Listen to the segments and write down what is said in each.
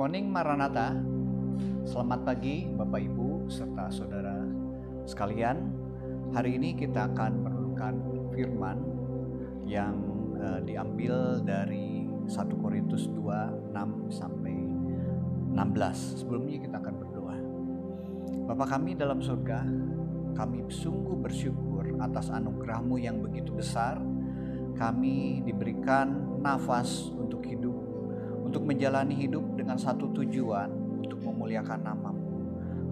Morning Maranatha. Selamat pagi Bapak Ibu serta saudara sekalian. Hari ini kita akan merenungkan firman yang diambil dari 1 Korintus 2, 6 sampai 16. Sebelumnya kita akan berdoa. Bapa kami dalam surga, kami sungguh bersyukur atas anugerah-Mu yang begitu besar. Kami diberikan nafas untuk hidup, untuk menjalani hidup dengan satu tujuan, untuk memuliakan nama-Mu.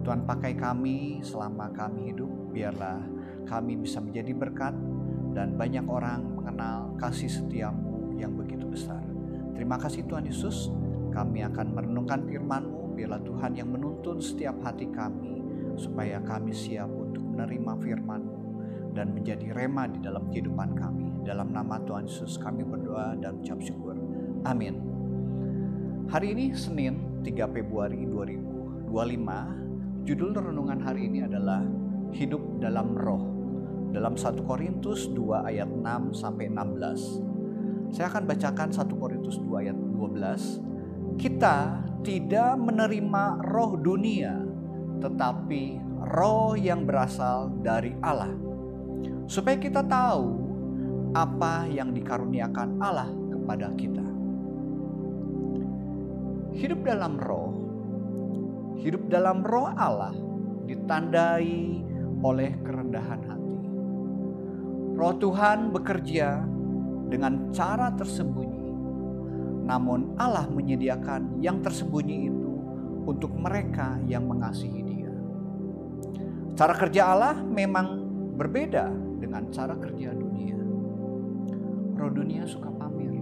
Tuhan, pakai kami selama kami hidup, biarlah kami bisa menjadi berkat dan banyak orang mengenal kasih setia-Mu yang begitu besar. Terima kasih Tuhan Yesus, kami akan merenungkan firman-Mu. Biarlah Tuhan yang menuntun setiap hati kami, supaya kami siap untuk menerima firman-Mu dan menjadi rema di dalam kehidupan kami. Dalam nama Tuhan Yesus kami berdoa dan ucap syukur. Amin. Hari ini Senin 3 Februari 2025, judul renungan hari ini adalah Hidup dalam Roh. Dalam 1 Korintus 2 ayat 6 sampai 16. Saya akan bacakan 1 Korintus 2 ayat 12. Kita tidak menerima roh dunia, tetapi roh yang berasal dari Allah, supaya kita tahu apa yang dikaruniakan Allah kepada kita. Hidup dalam roh Allah ditandai oleh kerendahan hati. Roh Tuhan bekerja dengan cara tersembunyi, namun Allah menyediakan yang tersembunyi itu untuk mereka yang mengasihi Dia. Cara kerja Allah memang berbeda dengan cara kerja dunia. Roh dunia suka pamer,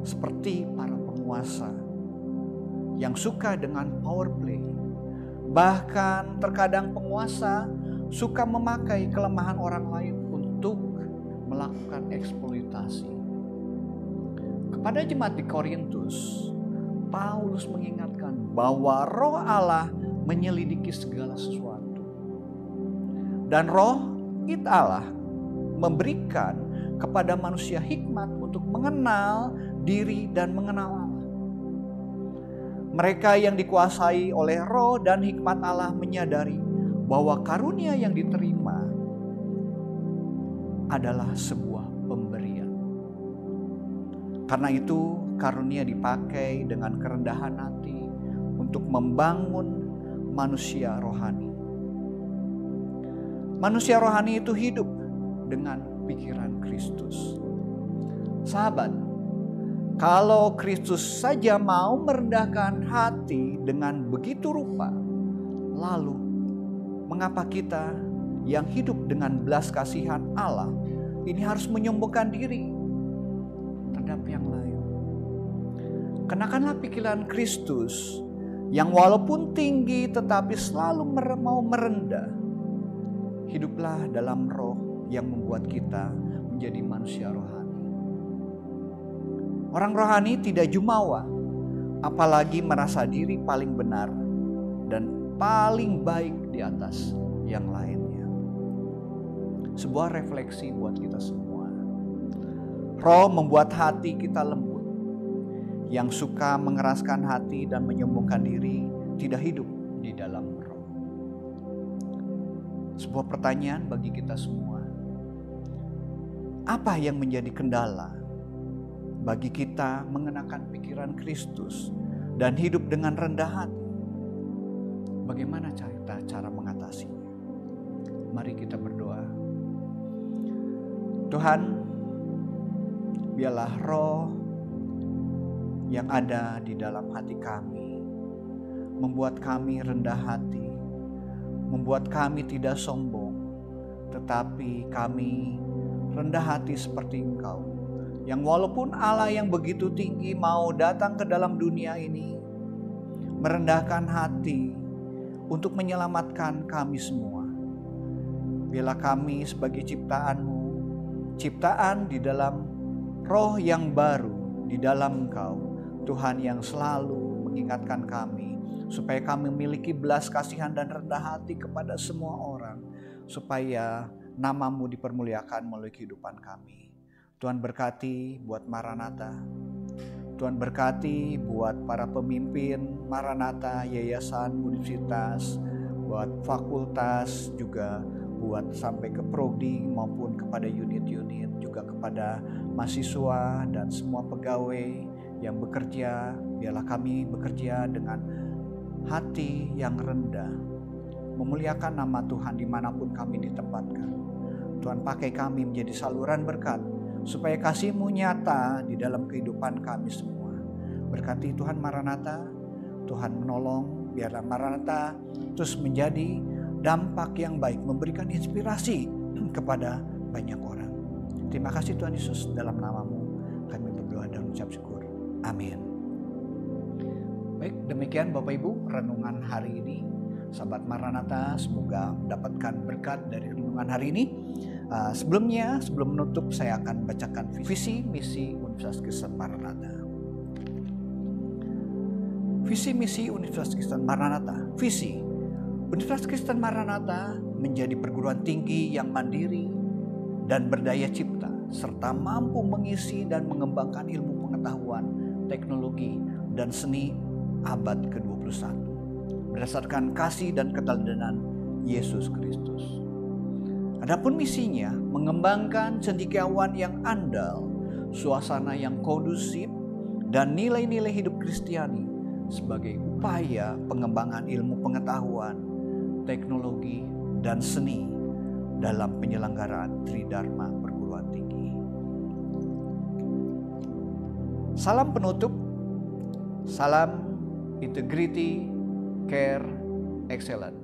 seperti para penguasa yang suka dengan power play. Bahkan terkadang penguasa suka memakai kelemahan orang lain untuk melakukan eksploitasi. Kepada jemaat di Korintus, Paulus mengingatkan bahwa roh Allah menyelidiki segala sesuatu. Dan roh Allah memberikan kepada manusia hikmat untuk mengenal diri dan mengenal Allah. Mereka yang dikuasai oleh roh dan hikmat Allah menyadari bahwa karunia yang diterima adalah sebuah pemberian. Karena itu karunia dipakai dengan kerendahan hati untuk membangun manusia rohani. Manusia rohani itu hidup dengan pikiran Kristus. Sahabat, kalau Kristus saja mau merendahkan hati dengan begitu rupa, lalu mengapa kita yang hidup dengan belas kasihan Allah ini harus menyombongkan diri terhadap yang lain? Kenakanlah pikiran Kristus yang walaupun tinggi tetapi selalu mau merendah. Hiduplah dalam roh yang membuat kita menjadi manusia rohani. Orang rohani tidak jumawa, apalagi merasa diri paling benar dan paling baik di atas yang lainnya. Sebuah refleksi buat kita semua. Roh membuat hati kita lembut. Yang suka mengeraskan hati dan menyombongkan diri tidak hidup di dalam roh. Sebuah pertanyaan bagi kita semua. Apa yang menjadi kendala bagi kita mengenakan pikiran Kristus dan hidup dengan rendah hati? Bagaimana cara mengatasinya? Mari kita berdoa. Tuhan, biarlah roh yang ada di dalam hati kami membuat kami rendah hati, membuat kami tidak sombong, tetapi kami rendah hati seperti Engkau, yang walaupun Allah yang begitu tinggi mau datang ke dalam dunia ini, merendahkan hati untuk menyelamatkan kami semua. Biarlah kami sebagai ciptaan-Mu, ciptaan di dalam roh yang baru, di dalam Engkau, Tuhan yang selalu mengingatkan kami, supaya kami memiliki belas kasihan dan rendah hati kepada semua orang, supaya nama-Mu dipermuliakan melalui kehidupan kami. Tuhan berkati buat Maranatha. Tuhan berkati buat para pemimpin Maranatha, yayasan, universitas, buat fakultas, juga buat sampai ke prodi maupun kepada unit-unit, juga kepada mahasiswa dan semua pegawai yang bekerja. Biarlah kami bekerja dengan hati yang rendah, memuliakan nama Tuhan dimanapun kami ditempatkan. Tuhan pakai kami menjadi saluran berkat, supaya kasih-Mu nyata di dalam kehidupan kami semua. Berkati Tuhan Maranatha, Tuhan menolong, biarlah Maranatha terus menjadi dampak yang baik, memberikan inspirasi kepada banyak orang. Terima kasih Tuhan Yesus, dalam nama-Mu kami berdoa dan ucap syukur. Amin. Baik, demikian Bapak Ibu renungan hari ini. Sahabat Maranatha, semoga mendapatkan berkat dari renungan hari ini. Sebelum menutup, saya akan bacakan visi misi Universitas Kristen Maranatha. Visi misi Universitas Kristen Maranatha. Visi Universitas Kristen Maranatha menjadi perguruan tinggi yang mandiri dan berdaya cipta, serta mampu mengisi dan mengembangkan ilmu pengetahuan, teknologi, dan seni abad ke-21 berdasarkan kasih dan keteladanan Yesus Kristus. Adapun misinya mengembangkan cendekiawan yang andal, suasana yang kondusif, dan nilai-nilai hidup Kristiani sebagai upaya pengembangan ilmu pengetahuan, teknologi, dan seni dalam penyelenggaraan Tridharma perguruan tinggi. Salam penutup, salam integrity, care, excellence.